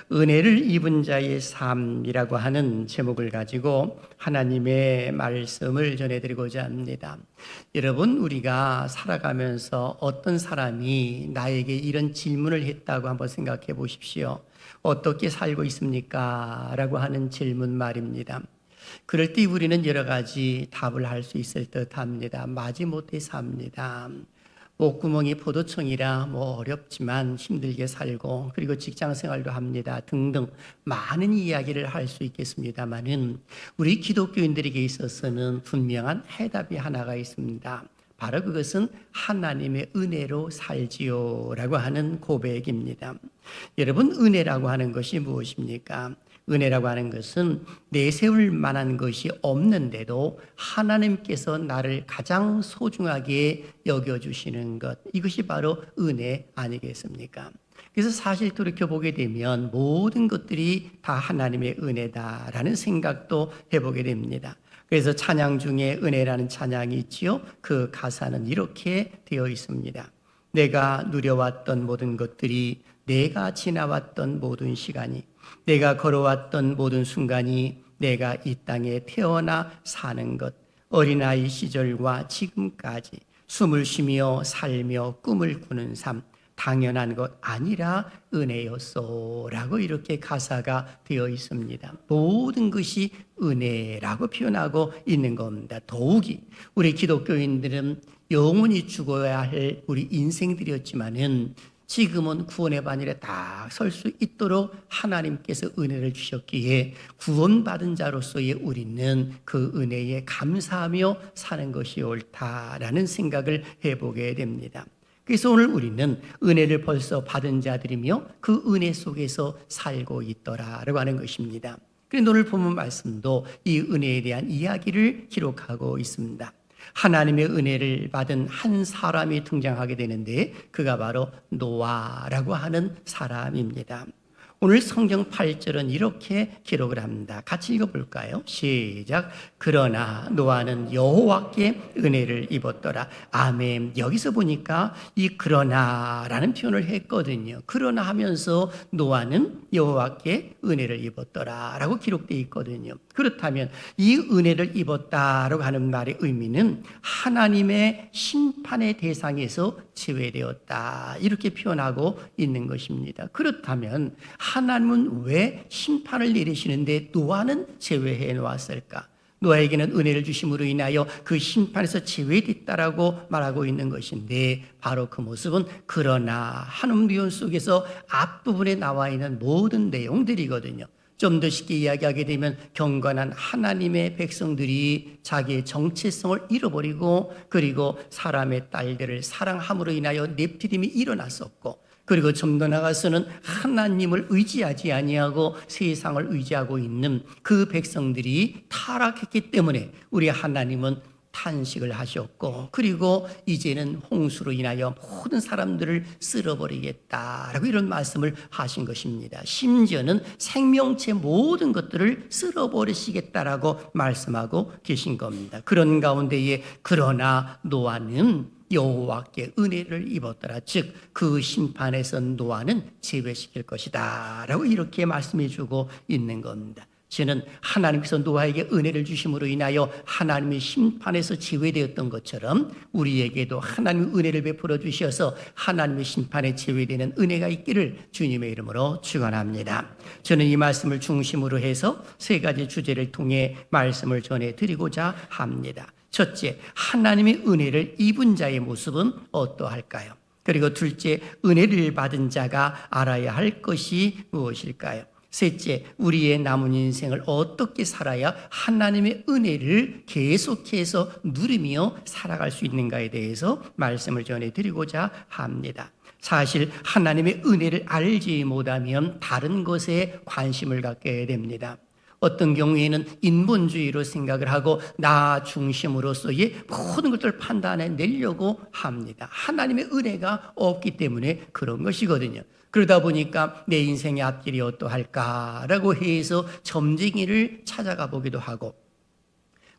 은혜를 입은 자의 삶이라고 하는 제목을 가지고 하나님의 말씀을 전해드리고자 합니다. 여러분, 우리가 살아가면서 어떤 사람이 나에게 이런 질문을 했다고 한번 생각해 보십시오. 어떻게 살고 있습니까? 라고 하는 질문 말입니다. 그럴 때 우리는 여러 가지 답을 할 수 있을 듯 합니다. 마지못해 삽니다. 목구멍이 포도청이라 어렵지만 힘들게 살고, 그리고 직장 생활도 합니다 등등 많은 이야기를 할 수 있겠습니다만은 우리 기독교인들에게 있어서는 분명한 해답이 하나가 있습니다. 바로 그것은 하나님의 은혜로 살지요 라고 하는 고백입니다. 여러분, 은혜라고 하는 것이 무엇입니까? 은혜라고 하는 것은 내세울 만한 것이 없는데도 하나님께서 나를 가장 소중하게 여겨주시는 것, 이것이 바로 은혜 아니겠습니까? 그래서 사실 돌이켜보게 되면 모든 것들이 다 하나님의 은혜다라는 생각도 해보게 됩니다. 그래서 찬양 중에 은혜라는 찬양이 있지요. 그 가사는 이렇게 되어 있습니다. 내가 누려왔던 모든 것들이, 내가 지나왔던 모든 시간이, 내가 걸어왔던 모든 순간이, 내가 이 땅에 태어나 사는 것, 어린아이 시절과 지금까지 숨을 쉬며 살며 꿈을 꾸는 삶, 당연한 것 아니라 은혜였소 라고 이렇게 가사가 되어 있습니다. 모든 것이 은혜라고 표현하고 있는 겁니다. 더욱이 우리 기독교인들은 영원히 죽어야 할 우리 인생들이었지만은 지금은 구원의 반열에 딱 설 수 있도록 하나님께서 은혜를 주셨기에 구원받은 자로서의 우리는 그 은혜에 감사하며 사는 것이 옳다라는 생각을 해보게 됩니다. 그래서 오늘 우리는 은혜를 벌써 받은 자들이며 그 은혜 속에서 살고 있더라라고 하는 것입니다. 그런데 오늘 본문 말씀도 이 은혜에 대한 이야기를 기록하고 있습니다. 하나님의 은혜를 받은 한 사람이 등장하게 되는데 그가 바로 노아라고 하는 사람입니다. 오늘 성경 8절은 이렇게 기록을 합니다. 같이 읽어볼까요? 시작. 그러나 노아는 여호와께 은혜를 입었더라. 아멘. 여기서 보니까 이 그러나라는 표현을 했거든요. 그러나 하면서 노아는 여호와께 은혜를 입었더라 라고 기록되어 있거든요. 그렇다면 이 은혜를 입었다라고 하는 말의 의미는 하나님의 심판의 대상에서 제외되었다, 이렇게 표현하고 있는 것입니다. 그렇다면 하나님은 왜 심판을 내리시는데 노아는 제외해 놓았을까? 노아에게는 은혜를 주심으로 인하여 그 심판에서 제외됐다라고 말하고 있는 것인데, 바로 그 모습은 그러나 하는 표현 속에서 앞부분에 나와 있는 모든 내용들이거든요. 좀 더 쉽게 이야기하게 되면 경건한 하나님의 백성들이 자기의 정체성을 잃어버리고, 그리고 사람의 딸들을 사랑함으로 인하여 넵티림이 일어났었고, 그리고 좀 더 나가서는 하나님을 의지하지 아니하고 세상을 의지하고 있는 그 백성들이 타락했기 때문에 우리 하나님은 탄식을 하셨고, 그리고 이제는 홍수로 인하여 모든 사람들을 쓸어버리겠다라고 이런 말씀을 하신 것입니다. 심지어는 생명체 모든 것들을 쓸어버리시겠다라고 말씀하고 계신 겁니다. 그런 가운데에 그러나 노아는 여호와께 은혜를 입었더라. 즉 그 심판에서 노아는 제외시킬 것이다 라고 이렇게 말씀해 주고 있는 겁니다. 저는 하나님께서 노아에게 은혜를 주심으로 인하여 하나님의 심판에서 제외되었던 것처럼 우리에게도 하나님의 은혜를 베풀어 주셔서 하나님의 심판에 제외되는 은혜가 있기를 주님의 이름으로 축원합니다. 저는 이 말씀을 중심으로 해서 세 가지 주제를 통해 말씀을 전해드리고자 합니다. 첫째, 하나님의 은혜를 입은 자의 모습은 어떠할까요? 그리고 둘째, 은혜를 받은 자가 알아야 할 것이 무엇일까요? 셋째, 우리의 남은 인생을 어떻게 살아야 하나님의 은혜를 계속해서 누리며 살아갈 수 있는가에 대해서 말씀을 전해드리고자 합니다. 사실 하나님의 은혜를 알지 못하면 다른 것에 관심을 갖게 됩니다. 어떤 경우에는 인본주의로 생각을 하고 나 중심으로서의 모든 것들을 판단해 내려고 합니다. 하나님의 은혜가 없기 때문에 그런 것이거든요. 그러다 보니까 내 인생의 앞길이 어떠할까라고 해서 점쟁이를 찾아가 보기도 하고,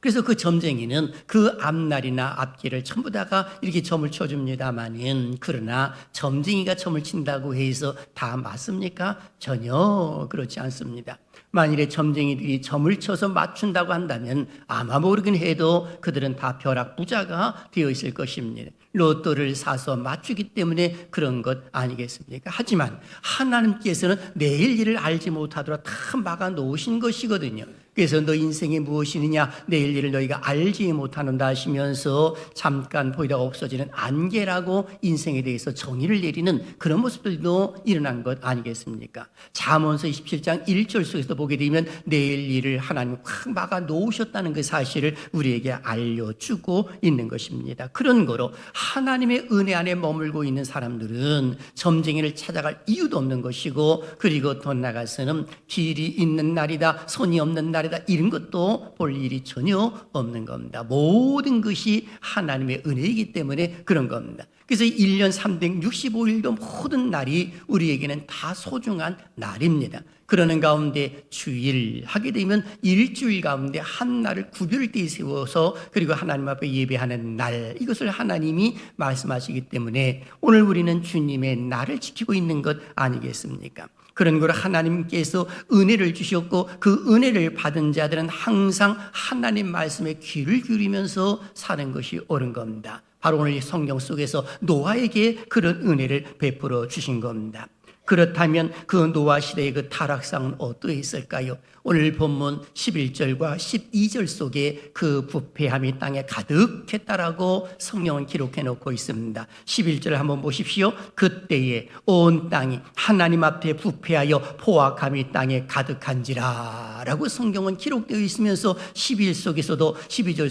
그래서 그 점쟁이는 그 앞날이나 앞길을 전부 다가 이렇게 점을 쳐줍니다마는, 그러나 점쟁이가 점을 친다고 해서 다 맞습니까? 전혀 그렇지 않습니다. 만일에 점쟁이들이 점을 쳐서 맞춘다고 한다면 아마 모르긴 해도 그들은 다 벼락부자가 되어 있을 것입니다. 로또를 사서 맞추기 때문에 그런 것 아니겠습니까? 하지만 하나님께서는 내일 일을 알지 못하도록 다 막아 놓으신 것이거든요. 그래서 너 인생이 무엇이느냐, 내일 일을 너희가 알지 못하는다 하시면서 잠깐 보이다가 없어지는 안개라고 인생에 대해서 정의를 내리는 그런 모습들도 일어난 것 아니겠습니까? 잠언서 27장 1절 속에서 보게 되면 내일 일을 하나님 확 막아 놓으셨다는 그 사실을 우리에게 알려주고 있는 것입니다. 그런 거로 하나님의 은혜 안에 머물고 있는 사람들은 점쟁이를 찾아갈 이유도 없는 것이고, 그리고 더 나아가서는 길이 있는 날이다, 손이 없는 날이다, 이런 것도 볼 일이 전혀 없는 겁니다. 모든 것이 하나님의 은혜이기 때문에 그런 겁니다. 그래서 1년 365일도 모든 날이 우리에게는 다 소중한 날입니다. 그러는 가운데 주일 하게 되면 일주일 가운데 한 날을 구별되이 세워서 그리고 하나님 앞에 예배하는 날, 이것을 하나님이 말씀하시기 때문에 오늘 우리는 주님의 날을 지키고 있는 것 아니겠습니까? 그런 걸 하나님께서 은혜를 주셨고, 그 은혜를 받은 자들은 항상 하나님 말씀에 귀를 기울이면서 사는 것이 옳은 겁니다. 바로 오늘 성경 속에서 노아에게 그런 은혜를 베풀어 주신 겁니다. 그렇다면 그 노아 시대의 그 타락상은 어떠했을까요? 오늘 본문 11절과 12절 속에 그 부패함이 땅에 가득했다라고 성경은 기록해 놓고 있습니다. 11절 한번 보십시오. 그때에 온 땅이 하나님 앞에 부패하여 포악함이 땅에 가득한지라 라고 성경은 기록되어 있으면서 12절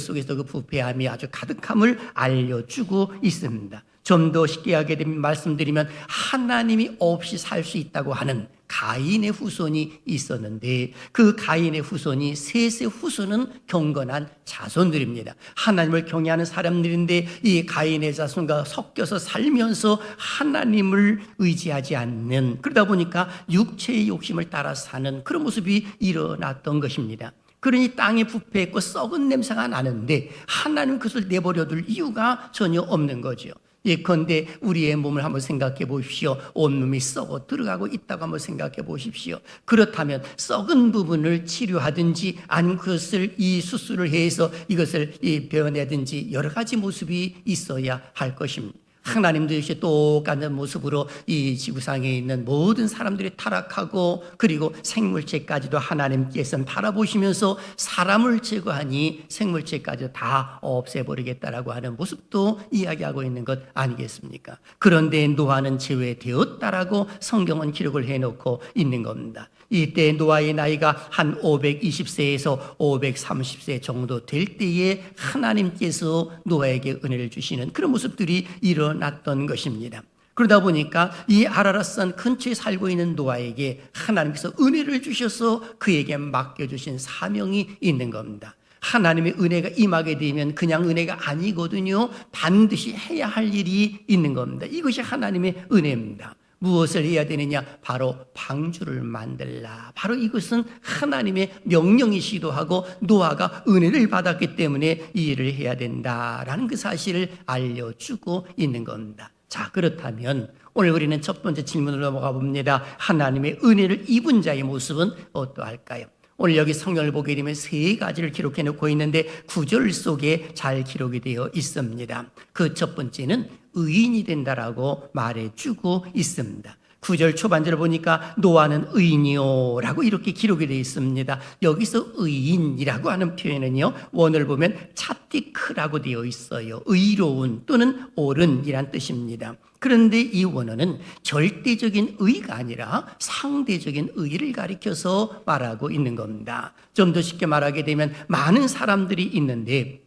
속에서도 그 부패함이 아주 가득함을 알려주고 있습니다. 좀 더 쉽게 하게 되면 말씀드리면, 하나님이 없이 살 수 있다고 하는 가인의 후손이 있었는데, 그 가인의 후손이 셋의 후손은 경건한 자손들입니다. 하나님을 경외하는 사람들인데 이 가인의 자손과 섞여서 살면서 하나님을 의지하지 않는, 그러다 보니까 육체의 욕심을 따라 사는 그런 모습이 일어났던 것입니다. 그러니 땅이 부패했고 썩은 냄새가 나는데 하나님 그것을 내버려둘 이유가 전혀 없는 거죠. 예컨대 우리의 몸을 한번 생각해 보십시오. 온몸이 썩어 들어가고 있다고 한번 생각해 보십시오. 그렇다면 썩은 부분을 치료하든지 아니면 그것을 이 수술을 해서 이것을 베어내든지 여러 가지 모습이 있어야 할 것입니다. 하나님도 역시 똑같은 모습으로 이 지구상에 있는 모든 사람들이 타락하고, 그리고 생물체까지도 하나님께서는 바라보시면서 사람을 제거하니 생물체까지 다 없애버리겠다라고 하는 모습도 이야기하고 있는 것 아니겠습니까? 그런데 노아는 제외되었다라고 성경은 기록을 해놓고 있는 겁니다. 이때 노아의 나이가 한 520세에서 530세 정도 될 때에 하나님께서 노아에게 은혜를 주시는 그런 모습들이 일어났던 것입니다. 그러다 보니까 이 아라랏산 근처에 살고 있는 노아에게 하나님께서 은혜를 주셔서 그에게 맡겨주신 사명이 있는 겁니다. 하나님의 은혜가 임하게 되면 그냥 은혜가 아니거든요. 반드시 해야 할 일이 있는 겁니다. 이것이 하나님의 은혜입니다. 무엇을 해야 되느냐? 바로 방주를 만들라. 바로 이것은 하나님의 명령이시기도 하고 노아가 은혜를 받았기 때문에 이 일을 해야 된다라는 그 사실을 알려주고 있는 겁니다. 자, 그렇다면 오늘 우리는 첫 번째 질문으로 넘어가 봅니다. 하나님의 은혜를 입은 자의 모습은 어떠할까요? 오늘 여기 성경을 보게 되면 세 가지를 기록해 놓고 있는데 9절 속에 잘 기록이 되어 있습니다. 그 첫 번째는 의인이 된다라고 말해주고 있습니다. 9절 초반절을 보니까 노아는 의인이요 라고 이렇게 기록이 되어 있습니다. 여기서 의인이라고 하는 표현은요, 원어를 보면 차티크라고 되어 있어요. 의로운 또는 옳은이란 뜻입니다. 그런데 이 원어는 절대적인 의가 아니라 상대적인 의를 가리켜서 말하고 있는 겁니다. 좀 더 쉽게 말하게 되면 많은 사람들이 있는데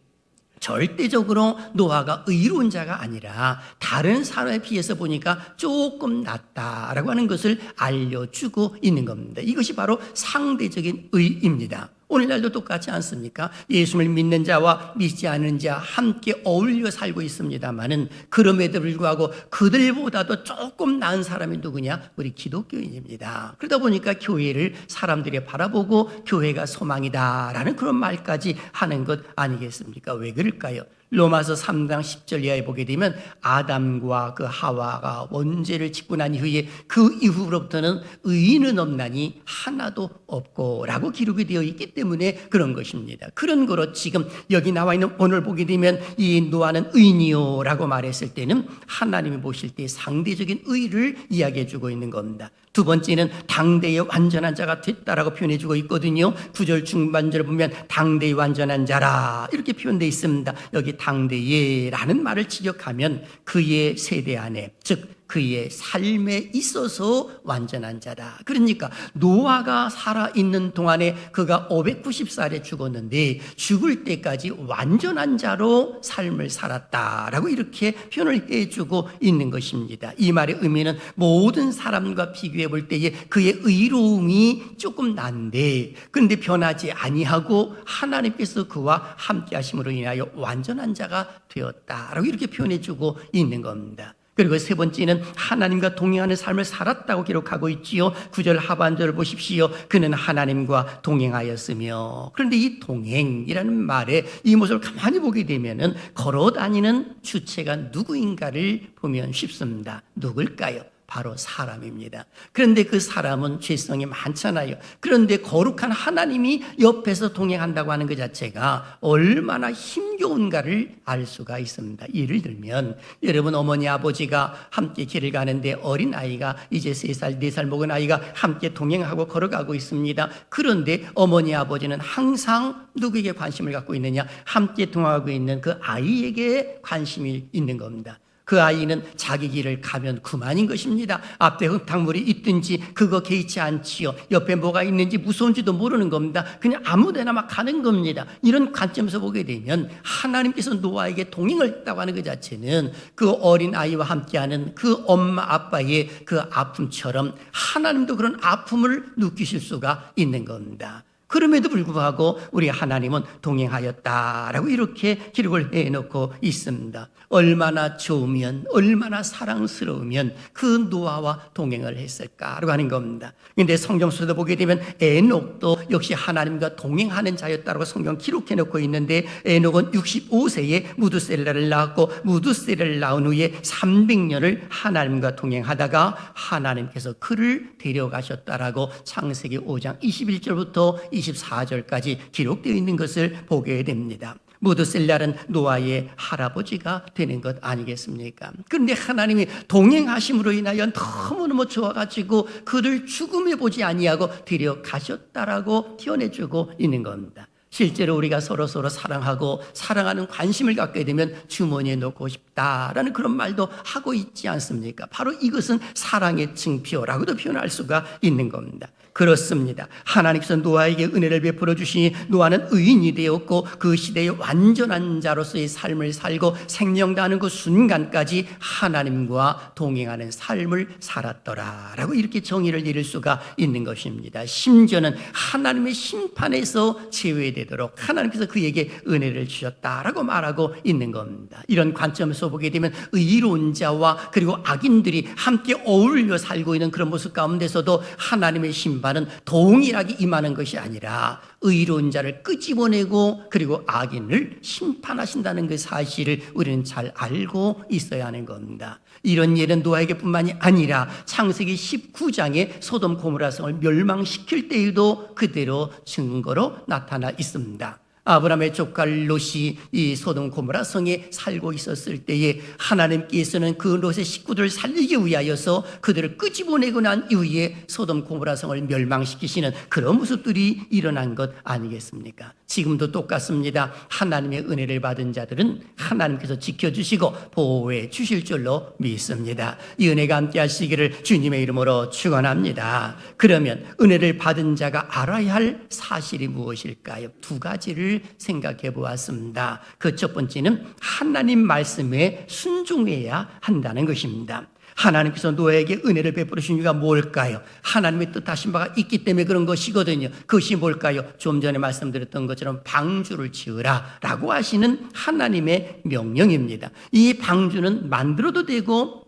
절대적으로 노아가 의로운 자가 아니라 다른 사람에 비해서 보니까 조금 낫다라고 하는 것을 알려주고 있는 겁니다. 이것이 바로 상대적인 의입니다. 오늘날도 똑같지 않습니까? 예수를 믿는 자와 믿지 않는 자 함께 어울려 살고 있습니다만은 그럼에도 불구하고 그들보다도 조금 나은 사람이 누구냐? 우리 기독교인입니다. 그러다 보니까 교회를 사람들이 바라보고 교회가 소망이다라는 그런 말까지 하는 것 아니겠습니까? 왜 그럴까요? 로마서 3장 10절 이하에 보게 되면 아담과 그 하와가 원죄를 짓고 난 이후에 그 이후로부터는 의인은 없나니 하나도 없고 라고 기록이 되어 있기 때문에 그런 것입니다. 그런 거로 지금 여기 나와 있는 오늘 보게 되면 이 노아는 의인이요 라고 말했을 때는 하나님이 보실 때 상대적인 의를 이야기해 주고 있는 겁니다. 두 번째는 당대의 완전한 자가 됐다라고 표현해 주고 있거든요. 9절 중반절을 보면 당대의 완전한 자라 이렇게 표현되어 있습니다. 여기 당대의 라는 말을 직역하면 그의 세대 안에, 즉 그의 삶에 있어서 완전한 자다. 그러니까 노아가 살아있는 동안에 그가 590살에 죽었는데 죽을 때까지 완전한 자로 삶을 살았다라고 이렇게 표현을 해주고 있는 것입니다. 이 말의 의미는 모든 사람과 비교해 볼 때에 그의 의로움이 조금 난데 그런데 변하지 아니하고 하나님께서 그와 함께 하심으로 인하여 완전한 자가 되었다라고 이렇게 표현해 주고 있는 겁니다. 그리고 세 번째는 하나님과 동행하는 삶을 살았다고 기록하고 있지요. 9절 하반절을 보십시오. 그는 하나님과 동행하였으며. 그런데 이 동행이라는 말에 이 모습을 가만히 보게 되면은 걸어다니는 주체가 누구인가를 보면 쉽습니다. 누굴까요? 바로 사람입니다. 그런데 그 사람은 죄성이 많잖아요. 그런데 거룩한 하나님이 옆에서 동행한다고 하는 것 자체가 얼마나 힘겨운가를 알 수가 있습니다. 예를 들면 여러분 어머니 아버지가 함께 길을 가는데 어린아이가 이제 3살 4살 먹은 아이가 함께 동행하고 걸어가고 있습니다. 그런데 어머니 아버지는 항상 누구에게 관심을 갖고 있느냐? 함께 동행하고 있는 그 아이에게 관심이 있는 겁니다. 그 아이는 자기 길을 가면 그만인 것입니다. 앞에 흙탕물이 있든지 그거 개의치 않지요. 옆에 뭐가 있는지 무서운지도 모르는 겁니다. 그냥 아무데나 막 가는 겁니다. 이런 관점에서 보게 되면 하나님께서 노아에게 동행을 했다고 하는 것 자체는 그 어린 아이와 함께하는 그 엄마 아빠의 그 아픔처럼 하나님도 그런 아픔을 느끼실 수가 있는 겁니다. 그럼에도 불구하고 우리 하나님은 동행하였다라고 이렇게 기록을 해놓고 있습니다. 얼마나 좋으면 얼마나 사랑스러우면 그 노아와 동행을 했을까라고 하는 겁니다. 그런데 성경 속에도 보게 되면 에녹도 역시 하나님과 동행하는 자였다고 성경 기록해놓고 있는데 에녹은 65세에 무두셀라를 낳았고 무두셀라를 낳은 후에 300년을 하나님과 동행하다가 하나님께서 그를 데려가셨다라고 창세기 5장 21절부터 24절까지 기록되어 있는 것을 보게 됩니다. 무드셀라는 노아의 할아버지가 되는 것 아니겠습니까? 그런데 하나님이 동행하심으로 인하여 너무너무 좋아가지고 그를 죽음에 보지 아니하고 데려가셨다라고 표현해주고 있는 겁니다. 실제로 우리가 서로 사랑하고 사랑하는 관심을 갖게 되면 주머니에 넣고 싶다라는 그런 말도 하고 있지 않습니까? 바로 이것은 사랑의 증표라고도 표현할 수가 있는 겁니다. 그렇습니다. 하나님께서 노아에게 은혜를 베풀어 주시니 노아는 의인이 되었고 그 시대의 완전한 자로서의 삶을 살고 생명 다하는 그 순간까지 하나님과 동행하는 삶을 살았더라라고 이렇게 정의를 내릴 수가 있는 것입니다. 심지어는 하나님의 심판에서 제외되도록 하나님께서 그에게 은혜를 주셨다라고 말하고 있는 겁니다. 이런 관점에서 보게 되면 의로운 자와 그리고 악인들이 함께 어울려 살고 있는 그런 모습 가운데서도 하나님의 심판은 동일하게 임하는 것이 아니라 의로운 자를 끄집어내고 그리고 악인을 심판하신다는 그 사실을 우리는 잘 알고 있어야 하는 겁니다. 이런 예는 노아에게뿐만이 아니라 창세기 19장에 소돔 고모라 성을 멸망시킬 때에도 그대로 증거로 나타나 있습니다. 아브라함의 조카 롯이 이 소돔 고모라 성에 살고 있었을 때에 하나님께서는 그 롯의 식구들을 살리기 위하여서 그들을 끄집어내고 난 이후에 소돔 고모라 성을 멸망시키시는 그런 모습들이 일어난 것 아니겠습니까? 지금도 똑같습니다. 하나님의 은혜를 받은 자들은 하나님께서 지켜주시고 보호해 주실 줄로 믿습니다. 이 은혜가 함께 하시기를 주님의 이름으로 축원합니다. 그러면 은혜를 받은 자가 알아야 할 사실이 무엇일까요? 두 가지를 생각해 보았습니다. 그 첫 번째는 하나님 말씀에 순종해야 한다는 것입니다. 하나님께서 노아에게 은혜를 베풀으신 이유가 뭘까요? 하나님의 뜻하신 바가 있기 때문에 그런 것이거든요. 그것이 뭘까요? 좀 전에 말씀드렸던 것처럼 방주를 지으라 라고 하시는 하나님의 명령입니다. 이 방주는 만들어도 되고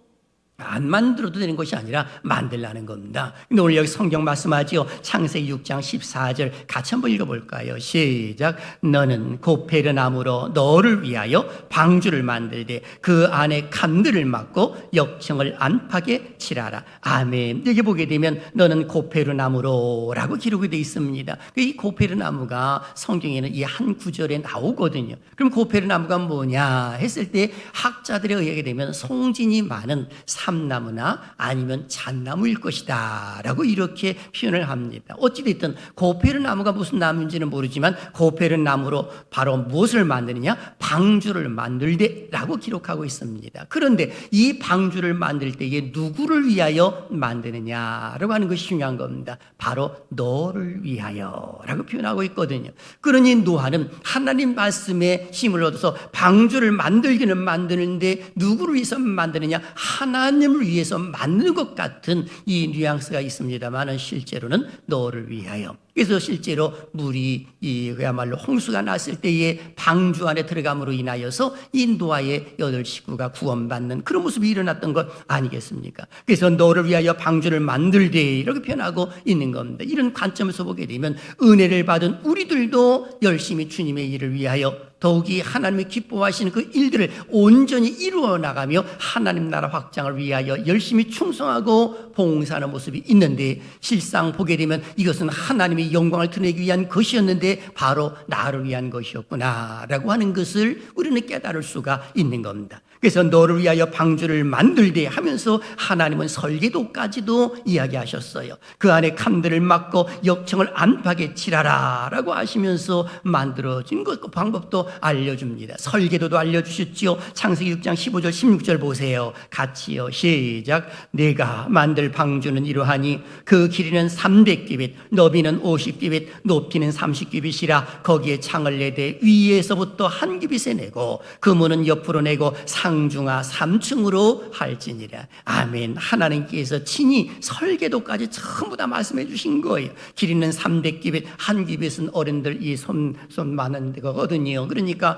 안 만들어도 되는 것이 아니라 만들라는 겁니다. 오늘 여기 성경 말씀하지요. 창세기 6장 14절 같이 한번 읽어볼까요? 시작. 너는 고페르나무로 너를 위하여 방주를 만들되 그 안에 간들을 막고 역청을 안팎에 칠하라. 아멘. 여기 보게 되면 너는 고페르나무로 라고 기록이 되어 있습니다. 이 고페르나무가 성경에는 이 한 구절에 나오거든요. 그럼 고페르나무가 뭐냐 했을 때 학자들에 의하게 되면 송진이 많은 삼나무나 아니면 잣나무일 것이다 라고 이렇게 표현을 합니다. 어찌됐든 고페르나무가 무슨 나무인지는 모르지만 고페르나무로 바로 무엇을 만드느냐? 방주를 만들되 라고 기록하고 있습니다. 그런데 이 방주를 만들 때에 누구를 위하여 만드느냐라고 하는 것이 중요한 겁니다. 바로 너를 위하여 라고 표현하고 있거든요. 그러니 노아는 하나님 말씀에 힘을 얻어서 방주를 만들기는 만드는데 누구를 위해서 만드느냐? 하나님을 위해서 만드는 것 같은 이 뉘앙스가 있습니다만 실제로는 너를 위하여. 그래서 실제로 물이 그야말로 홍수가 났을 때에 방주 안에 들어감으로 인하여서 이 노아의 8 식구가 구원받는 그런 모습이 일어났던 것 아니겠습니까? 그래서 너를 위하여 방주를 만들되 이렇게 표현하고 있는 겁니다. 이런 관점에서 보게 되면 은혜를 받은 우리들도 열심히 주님의 일을 위하여 더욱이 하나님이 기뻐하시는 그 일들을 온전히 이루어 나가며 하나님 나라 확장을 위하여 열심히 충성하고 봉사하는 모습이 있는데 실상 보게 되면 이것은 하나님의 영광을 드러내기 위한 것이었는데 바로 나를 위한 것이었구나 라고 하는 것을 우리는 깨달을 수가 있는 겁니다. 그래서 너를 위하여 방주를 만들되 하면서 하나님은 설계도까지도 이야기하셨어요. 그 안에 칸들을 막고 역청을 안팎에 칠하라 라고 하시면서 만들어진 것, 그 방법도 알려줍니다. 설계도도 알려주셨지요. 창세기 6장 15절 16절 보세요. 같이요. 시작. 내가 만들 방주는 이러하니 그 길이는 300규빗 너비는 50규빗 높이는 30규빗이라 거기에 창을 내되 위에서부터 한 규빗에 내고 그 문은 옆으로 내고 상중하 3층으로 할지니라. 아멘. 하나님께서 친히 설계도까지 전부 다 말씀해 주신 거예요. 길이는 300규빗 한 규빗은 어른들 이 손 많은 거거든요. 그러니까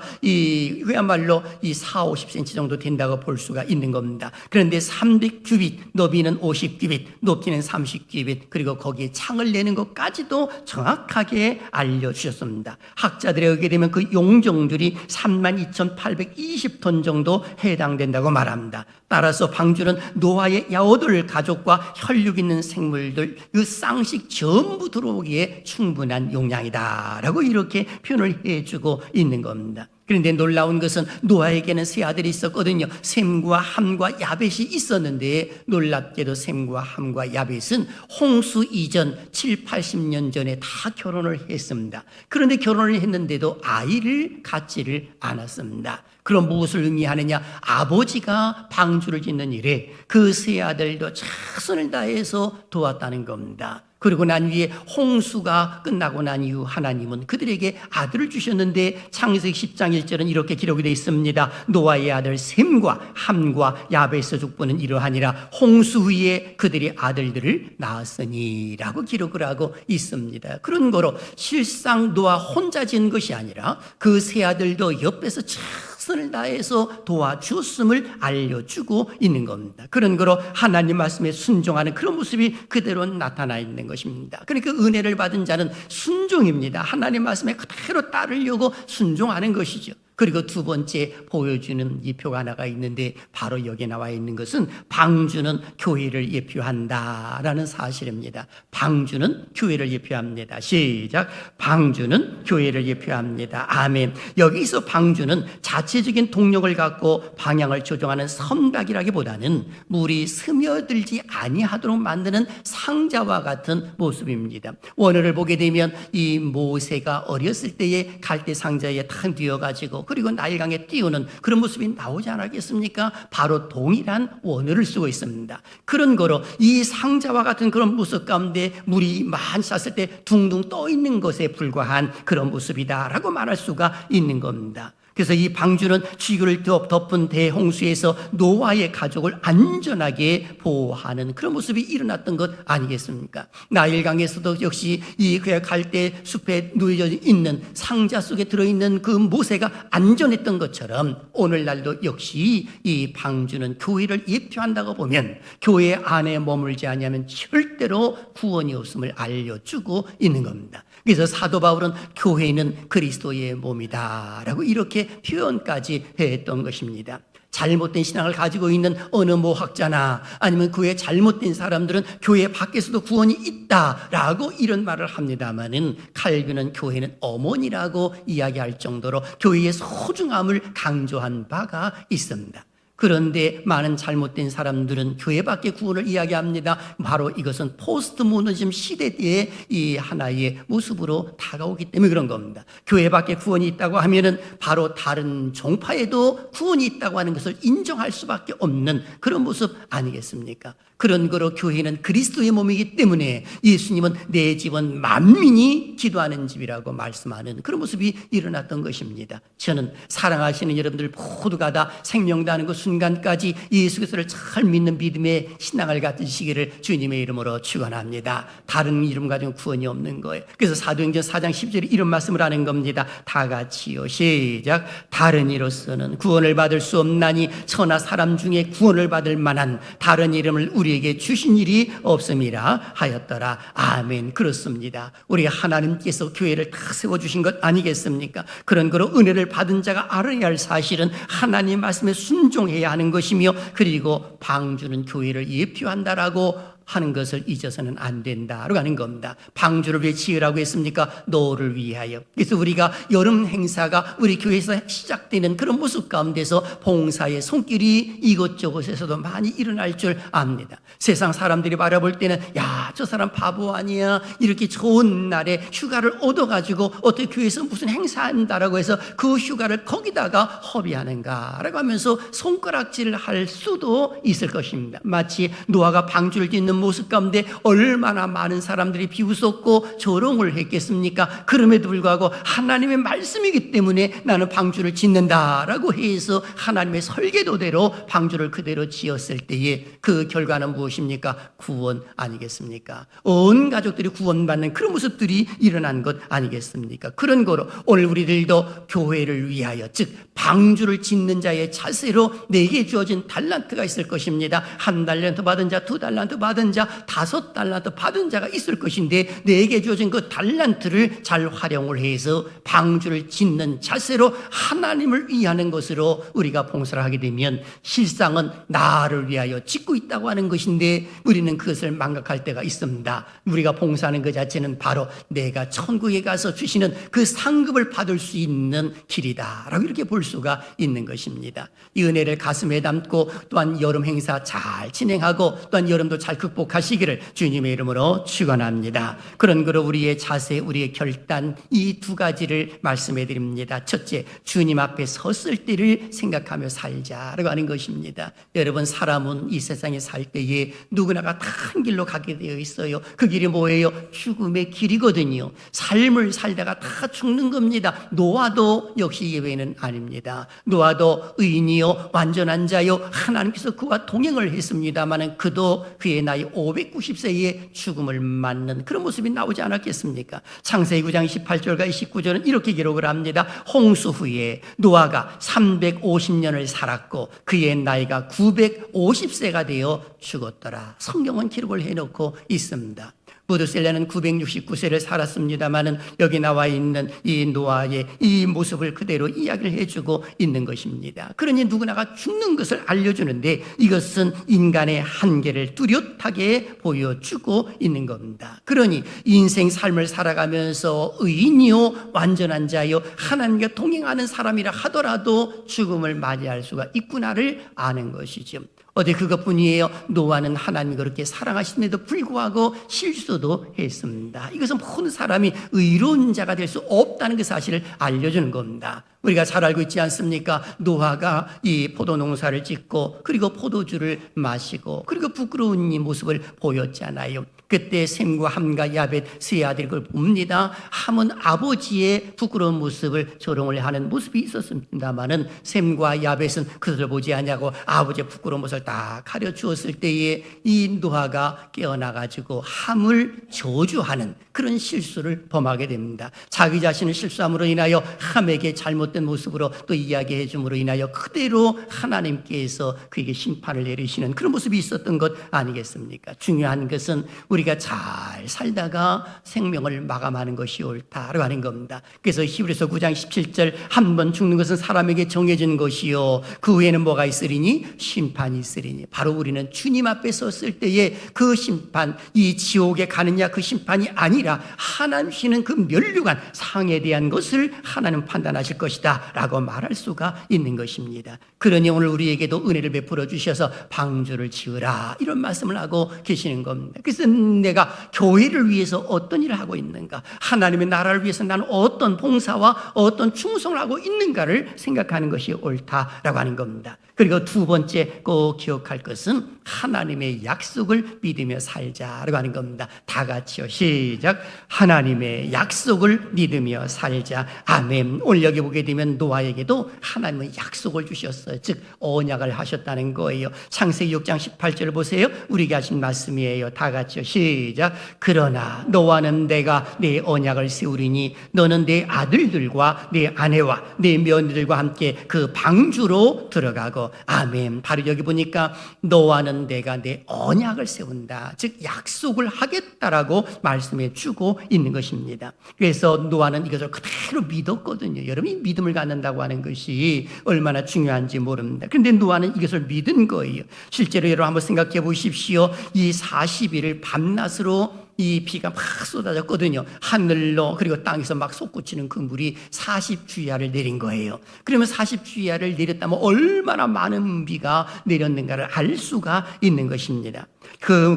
그야말로 4, 50cm 정도 된다고 볼 수가 있는 겁니다. 그런데 300규빗 너비는 50규빗 높이는 30규빗 그리고 거기에 창을 내는 것까지도 정확하게 알려주셨습니다. 학자들에 의게 되면 그 용적률이 32,820톤 정도 해당된다고 말합니다. 따라서 방주는 노아의 8 가족과 혈육 있는 생물들 그 쌍식 전부 들어오기에 충분한 용량이다 라고 이렇게 표현을 해주고 있는 겁니다. 그런데 놀라운 것은 노아에게는 세 아들이 있었거든요. 셈과 함과 야벳이 있었는데 놀랍게도 셈과 함과 야벳은 홍수 이전 7, 80년 전에 다 결혼을 했습니다. 그런데 결혼을 했는데도 아이를 갖지를 않았습니다. 그럼 무엇을 의미하느냐? 아버지가 방주를 짓는 일에 그 세 아들도 최선을 다해서 도왔다는 겁니다. 그리고 난 뒤에 홍수가 끝나고 난 이후 하나님은 그들에게 아들을 주셨는데 창세기 10장 1절은 이렇게 기록이 되어 있습니다. 노아의 아들 셈과 함과 야벳의 족보는 이러하니라 홍수 후에 그들이 아들들을 낳았으니 라고 기록을 하고 있습니다. 그런 거로 실상 노아 혼자 지은 것이 아니라 그 세 아들도 옆에서 최선을 다해서 도와주었음을 알려주고 있는 겁니다. 그런 거로 하나님 말씀에 순종하는 그런 모습이 그대로 나타나 있는 것입니다. 그러니까 은혜를 받은 자는 순종입니다. 하나님 말씀에 그대로 따르려고 순종하는 것이죠. 그리고 두 번째 보여주는 이 표가 하나가 있는데 바로 여기에 나와 있는 것은 방주는 교회를 예표한다라는 사실입니다. 방주는 교회를 예표합니다. 시작. 방주는 교회를 예표합니다. 아멘. 여기서 방주는 자체적인 동력을 갖고 방향을 조정하는 선박이라기보다는 물이 스며들지 아니하도록 만드는 상자와 같은 모습입니다. 원어를 보게 되면 이 모세가 어렸을 때에 갈대 상자에 탁 뛰어가지고 그리고 나일강에 띄우는 그런 모습이 나오지 않았겠습니까? 바로 동일한 원어를 쓰고 있습니다. 그런 거로 이 상자와 같은 그런 모습 가운데 물이 많이 찼을 때 둥둥 떠 있는 것에 불과한 그런 모습이다라고 말할 수가 있는 겁니다. 그래서 이 방주는 지구를 덮은 대홍수에서 노아의 가족을 안전하게 보호하는 그런 모습이 일어났던 것 아니겠습니까? 나일강에서도 역시 이 그의 갈대 숲에 놓여져 있는 상자 속에 들어있는 그 모세가 안전했던 것처럼 오늘날도 역시 이 방주는 교회를 예표한다고 보면 교회 안에 머물지 아니하면 절대로 구원이 없음을 알려주고 있는 겁니다. 그래서 사도 바울은 교회는 그리스도의 몸이다 라고 이렇게 표현까지 했던 것입니다. 잘못된 신앙을 가지고 있는 어느 모학자나 아니면 그의 잘못된 사람들은 교회 밖에서도 구원이 있다라고 이런 말을 합니다마는 칼빈은 교회는 어머니라고 이야기할 정도로 교회의 소중함을 강조한 바가 있습니다. 그런데 많은 잘못된 사람들은 교회 밖의 구원을 이야기합니다. 바로 이것은 포스트 모더니즘 시대의 이 하나의 모습으로 다가오기 때문에 그런 겁니다. 교회 밖에 구원이 있다고 하면은 바로 다른 종파에도 구원이 있다고 하는 것을 인정할 수밖에 없는 그런 모습 아니겠습니까? 그런 거로 교회는 그리스도의 몸이기 때문에 예수님은 내 집은 만민이 기도하는 집이라고 말씀하는 그런 모습이 일어났던 것입니다. 저는 사랑하시는 여러분들 모두가 다 생명 다하는 그 순간까지 예수 그리스도를 잘 믿는 믿음의 신앙을 가지시기를 주님의 이름으로 축원합니다. 다른 이름 가지고 구원이 없는 거예요. 그래서 사도행전 4장 10절에 이런 말씀을 하는 겁니다. 다 같이요. 시작. 다른 이로서는 구원을 받을 수 없나니 천하 사람 중에 구원을 받을 만한 다른 이름을 우리에게 주신 일이 없음이라 하였더라. 아멘. 그렇습니다. 우리 하나님께서 교회를 다 세워주신 것 아니겠습니까? 그런 거로 은혜를 받은 자가 알아야 할 사실은 하나님 말씀에 순종해야 하는 것이며, 그리고 방주는 교회를 예표한다라고 하는 것을 잊어서는 안 된다라고 하는 겁니다. 방주를 왜 지으라고 했습니까? 너를 위하여. 그래서 우리가 여름 행사가 우리 교회에서 시작되는 그런 모습 가운데서 봉사의 손길이 이곳저곳에서도 많이 일어날 줄 압니다. 세상 사람들이 바라볼 때는 야, 저 사람 바보 아니야, 이렇게 좋은 날에 휴가를 얻어가지고 어떻게 교회에서 무슨 행사한다라고 해서 그 휴가를 거기다가 허비하는가라고 하면서 손가락질을 할 수도 있을 것입니다. 마치 노아가 방주를 짓는 모습 가운데 얼마나 많은 사람들이 비웃었고 조롱을 했겠습니까? 그럼에도 불구하고 하나님의 말씀이기 때문에 나는 방주를 짓는다라고 해서 하나님의 설계도대로 방주를 그대로 지었을 때에 그 결과는 무엇입니까? 구원 아니겠습니까? 온 가족들이 구원받는 그런 모습들이 일어난 것 아니겠습니까? 그런 거로 오늘 우리들도 교회를 위하여, 즉 방주를 짓는 자의 자세로 내게 주어진 달란트가 있을 것입니다. 1달란트 받은 자, 2달란트 받은 자, 5달란트 받은 자가 있을 것인데, 내게 주어진 그 달란트를 잘 활용을 해서 방주를 짓는 자세로 하나님을 위하는 것으로 우리가 봉사를 하게 되면 실상은 나를 위하여 짓고 있다고 하는 것인데, 우리는 그것을 망각할 때가 있습니다. 우리가 봉사하는 그 자체는 바로 내가 천국에 가서 주시는 그 상급을 받을 수 있는 길이다라고 이렇게 볼 수가 있는 것입니다. 이 은혜를 가슴에 담고 또한 여름 행사 잘 진행하고 또한 여름도 잘 극복하시기를 주님의 이름으로 축원합니다. 그런 거로 우리의 자세, 우리의 결단, 이 두 가지를 말씀해 드립니다. 첫째, 주님 앞에 섰을 때를 생각하며 살자라고 하는 것입니다. 여러분, 사람은 이 세상에 살 때에 누구나가 다 한 길로 가게 되어 있어요. 그 길이 뭐예요? 죽음의 길이거든요. 삶을 살다가 다 죽는 겁니다. 노아도 역시 예외는 아닙니다. 노아도 의인이요 완전한 자요 하나님께서 그와 동행을 했습니다마는 그도 그의 나이 590세에 죽음을 맞는 그런 모습이 나오지 않았겠습니까? 창세기 9장 28절과 29절은 이렇게 기록을 합니다. 홍수 후에 노아가 350년을 살았고 그의 나이가 950세가 되어 죽었더라. 성경은 기록을 해놓고 있습니다. 무드셀라는 969세를 살았습니다마는 여기 나와 있는 이 노아의 이 모습을 그대로 이야기를 해주고 있는 것입니다. 그러니 누구나가 죽는 것을 알려주는데 이것은 인간의 한계를 뚜렷하게 보여주고 있는 겁니다. 그러니 인생 삶을 살아가면서 의인이요 완전한 자요 하나님과 동행하는 사람이라 하더라도 죽음을 맞이할 수가 있구나를 아는 것이죠. 어디 그것뿐이에요. 노아는 하나님이 그렇게 사랑하심에도 불구하고 실수도 했습니다. 이것은 모든 사람이 의로운 자가 될 수 없다는 그 사실을 알려주는 겁니다. 우리가 잘 알고 있지 않습니까? 노아가 이 포도 농사를 짓고 그리고 포도주를 마시고 그리고 부끄러운 이 모습을 보였잖아요. 그때 셈과 함과 야벳 세 아들이 그걸 봅니다. 함은 아버지의 부끄러운 모습을 조롱을 하는 모습이 있었습니다마는 셈과 야벳은 그것을 보지 않냐고 아버지의 부끄러운 모습을 다 가려주었을 때에 이 노아가 깨어나가지고 함을 저주하는 그런 실수를 범하게 됩니다. 자기 자신을 실수함으로 인하여 함에게 잘못된 모습으로 또 이야기해 줌으로 인하여 그대로 하나님께서 그에게 심판을 내리시는 그런 모습이 있었던 것 아니겠습니까? 중요한 것은 우리가 잘 살다가 생명을 마감하는 것이 옳다라고 하는 겁니다. 그래서 히브리서 9장 17절 한 번 죽는 것은 사람에게 정해진 것이요 그 후에는 뭐가 있으리니? 심판이 있으리니. 바로 우리는 주님 앞에 섰을 때에 그 심판, 이 지옥에 가느냐 그 심판이 아니라 하나님이시는 그 멸류관 상에 대한 것을 하나님 판단하실 것이다 라고 말할 수가 있는 것입니다. 그러니 오늘 우리에게도 은혜를 베풀어 주셔서 방주를 지으라 이런 말씀을 하고 계시는 겁니다. 그래서 내가 교회를 위해서 어떤 일을 하고 있는가, 하나님의 나라를 위해서 나는 어떤 봉사와 어떤 충성을 하고 있는가를 생각하는 것이 옳다라고 하는 겁니다. 그리고 두 번째 꼭 기억할 것은 하나님의 약속을 믿으며 살자라고 하는 겁니다. 다 같이요, 시작. 하나님의 약속을 믿으며 살자. 아멘. 오늘 여기 보게 되면 노아에게도 하나님은 약속을 주셨어요. 즉 언약을 하셨다는 거예요. 창세기 6장 18절 보세요. 우리에게 하신 말씀이에요. 다 같이요, 시작. 그러나 너와는 내가 내 언약을 세우리니 너는 내 아들들과 내 아내와 내 며느리들과 함께 그 방주로 들어가고. 아멘. 바로 여기 보니까 너와는 내가 내 언약을 세운다. 즉 약속을 하겠다라고 말씀해 주고 있는 것입니다. 그래서 노아는 이것을 그대로 믿었거든요. 여러분이 믿음을 갖는다고 하는 것이 얼마나 중요한지 모릅니다. 그런데 노아는 이것을 믿은 거예요. 실제로 여러분 한번 생각해 보십시오. 이 40일을 밤낮으로 이 비가 막 쏟아졌거든요. 하늘로 그리고 땅에서 막 솟구치는 그 물이 40주야를 내린 거예요. 그러면 40주야를 내렸다면 얼마나 많은 비가 내렸는가를 알 수가 있는 것입니다.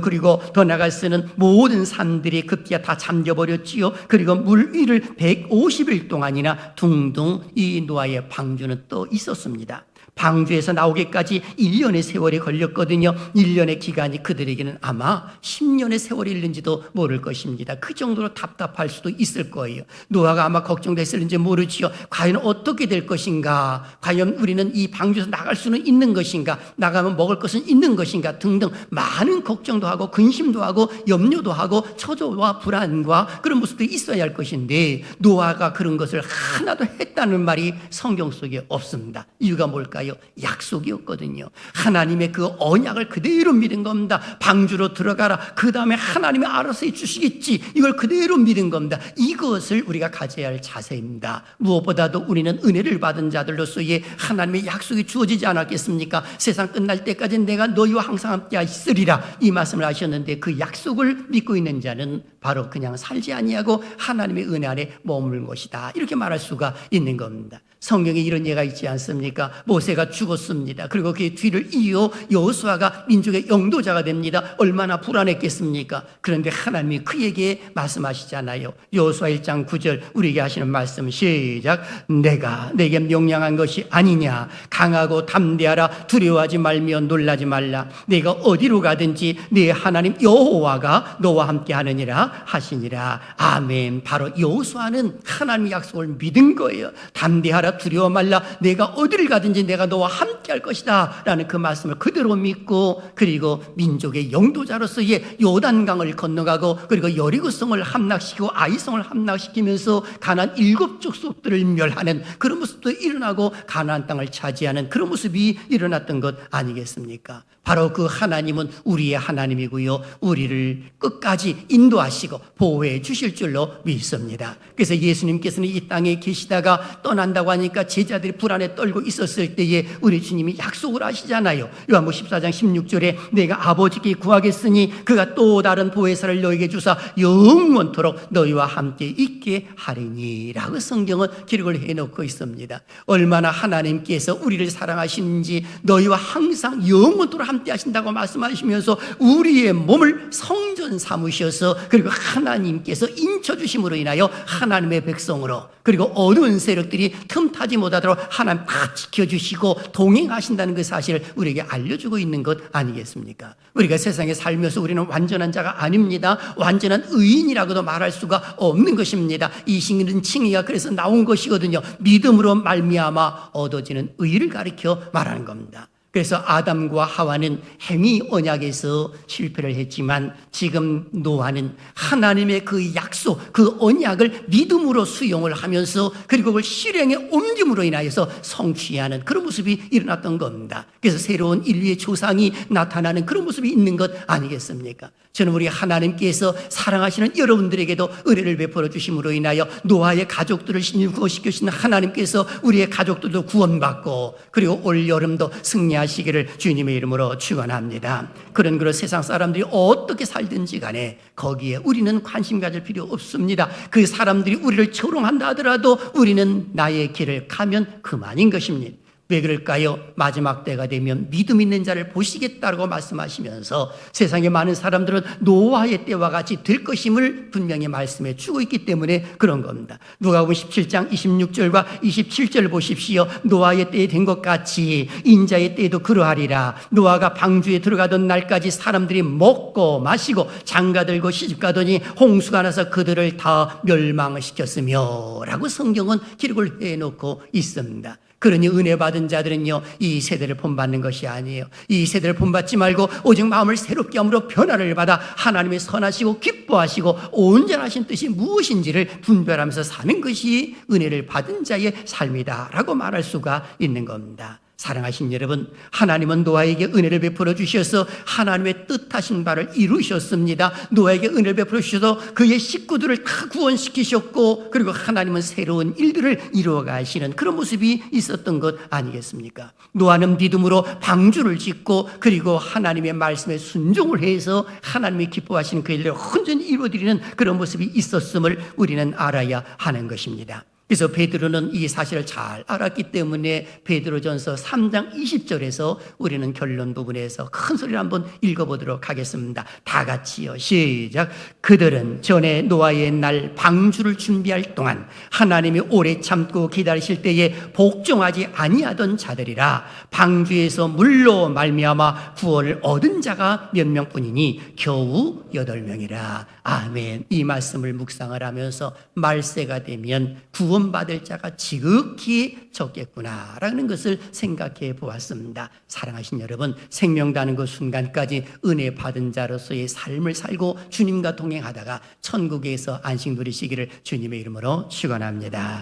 그리고 더 나아가서는 모든 산들이 급기야 다 잠겨버렸지요. 그리고 물 위를 150일 동안이나 둥둥 이 노아의 방주는 또 있었습니다. 방주에서 나오기까지 1년의 세월이 걸렸거든요. 1년의 기간이 그들에게는 아마 10년의 세월이 있는지도 모를 것입니다. 그 정도로 답답할 수도 있을 거예요. 노아가 아마 걱정됐을는지 모르지요. 과연 어떻게 될 것인가? 과연 우리는 이 방주에서 나갈 수는 있는 것인가? 나가면 먹을 것은 있는 것인가? 등등 많은 걱정도 하고 근심도 하고 염려도 하고 초조와 불안과 그런 모습도 있어야 할 것인데 노아가 그런 것을 하나도 했다는 말이 성경 속에 없습니다. 이유가 뭘까요? 약속이었거든요. 하나님의 그 언약을 그대로 믿은 겁니다. 방주로 들어가라. 그 다음에 하나님이 알아서 해주시겠지. 이걸 그대로 믿은 겁니다. 이것을 우리가 가져야 할 자세입니다. 무엇보다도 우리는 은혜를 받은 자들로서의 하나님의 약속이 주어지지 않았겠습니까? 세상 끝날 때까지 내가 너희와 항상 함께 있으리라 이 말씀을 하셨는데 그 약속을 믿고 있는 자는 바로 그냥 살지 아니하고 하나님의 은혜 안에 머물 것이다. 이렇게 말할 수가 있는 겁니다. 성경에 이런 예가 있지 않습니까? 모세가 죽었습니다. 그리고 그의 뒤를 이어 여호수아가 민족의 영도자가 됩니다. 얼마나 불안했겠습니까? 그런데 하나님이 그에게 말씀하시잖아요. 여호수아 1장 9절 우리에게 하시는 말씀 시작. 내가 내게 명령한 것이 아니냐. 강하고 담대하라. 두려워하지 말며 놀라지 말라. 내가 어디로 가든지 네 하나님 여호와가 너와 함께 하느니라 하시니라. 아멘. 바로 여호수아는 하나님의 약속을 믿은 거예요. 담대하라. 두려워 말라. 내가 어디를 가든지 내가 너와 함께 할 것이다 라는 그 말씀을 그대로 믿고 그리고 민족의 영도자로서의 요단강을 건너가고 그리고 여리고성을 함락시키고 아이성을 함락시키면서 가나안 7족속들을 멸하는 그런 모습도 일어나고 가나안 땅을 차지하는 그런 모습이 일어났던 것 아니겠습니까? 바로 그 하나님은 우리의 하나님이고요. 우리를 끝까지 인도하시고 보호해 주실 줄로 믿습니다. 그래서 예수님께서는 이 땅에 계시다가 떠난다고 하니까 제자들이 불안에 떨고 있었을 때에 우리 주님이 약속을 하시잖아요. 요한복음 14장 16절에 내가 아버지께 구하겠으니 그가 또 다른 보혜사를 너에게 주사 영원토록 너희와 함께 있게 하리니 라고 성경은 기록을 해놓고 있습니다. 얼마나 하나님께서 우리를 사랑하시는지 너희와 항상 영원토록 함께 하신다고 말씀하시면서 우리의 몸을 성전 삼으셔서 그리고 그리고 하나님께서 인쳐주심으로 인하여 하나님의 백성으로, 그리고 어두운 세력들이 틈타지 못하도록 하나님 다 지켜주시고 동행하신다는 그 사실을 우리에게 알려주고 있는 것 아니겠습니까? 우리가 세상에 살면서 우리는 완전한 자가 아닙니다. 완전한 의인이라고도 말할 수가 없는 것입니다. 이 신은 칭의가 그래서 나온 것이거든요. 믿음으로 말미암아 얻어지는 의를 가리켜 말하는 겁니다. 그래서 아담과 하와는 행위 언약에서 실패를 했지만 지금 노아는 하나님의 그 약속, 그 언약을 믿음으로 수용을 하면서 그리고 그걸 실행에 옮김으로 인하여서 성취하는 그런 모습이 일어났던 겁니다. 그래서 새로운 인류의 조상이 나타나는 그런 모습이 있는 것 아니겠습니까? 저는 우리 하나님께서 사랑하시는 여러분들에게도 은혜를 베풀어 주심으로 인하여 노아의 가족들을 구원시키시는 하나님께서 우리의 가족들도 구원받고 그리고 올 여름도 승리하시기를 주님의 이름으로 축원합니다. 그런 세상 사람들이 어떻게 살든지 간에 거기에 우리는 관심 가질 필요 없습니다. 그 사람들이 우리를 조롱한다 하더라도 우리는 나의 길을 가면 그만인 것입니다. 왜 그럴까요? 마지막 때가 되면 믿음 있는 자를 보시겠다고 말씀하시면서 세상에 많은 사람들은 노아의 때와 같이 될 것임을 분명히 말씀해 주고 있기 때문에 그런 겁니다. 누가복음 17장 26절과 27절 보십시오. 노아의 때에 된 것 같이 인자의 때에도 그러하리라. 노아가 방주에 들어가던 날까지 사람들이 먹고 마시고 장가들고 시집가더니 홍수가 나서 그들을 다 멸망시켰으며 라고 성경은 기록을 해놓고 있습니다. 그러니 은혜 받은 자들은요, 이 세대를 본받는 것이 아니에요. 이 세대를 본받지 말고 오직 마음을 새롭게 함으로 변화를 받아 하나님의 선하시고 기뻐하시고 온전하신 뜻이 무엇인지를 분별하면서 사는 것이 은혜를 받은 자의 삶이다라고 말할 수가 있는 겁니다. 사랑하신 여러분, 하나님은 노아에게 은혜를 베풀어 주셔서 하나님의 뜻하신 바를 이루셨습니다. 노아에게 은혜를 베풀어 주셔서 그의 식구들을 다 구원시키셨고 그리고 하나님은 새로운 일들을 이루어 가시는 그런 모습이 있었던 것 아니겠습니까? 노아는 믿음으로 방주를 짓고 그리고 하나님의 말씀에 순종을 해서 하나님이 기뻐하시는 그 일을 온전히 이루어드리는 그런 모습이 있었음을 우리는 알아야 하는 것입니다. 그래서 베드로는 이 사실을 잘 알았기 때문에 베드로전서 3장 20절에서 우리는 결론 부분에서 큰 소리를 한번 읽어보도록 하겠습니다. 다 같이요. 시작. 그들은 전에 노아의 날 방주를 준비할 동안 하나님이 오래 참고 기다리실 때에 복종하지 아니하던 자들이라. 방주에서 물로 말미암아 구원을 얻은 자가 몇 명뿐이니 겨우 8명이라. 아멘. 이 말씀을 묵상을 하면서 말세가 되면 구원받을 자가 지극히 적겠구나라는 것을 생각해 보았습니다. 사랑하신 여러분, 생명다는 그 순간까지 은혜 받은 자로서의 삶을 살고 주님과 동행하다가 천국에서 안식 누리시기를 주님의 이름으로 축원합니다.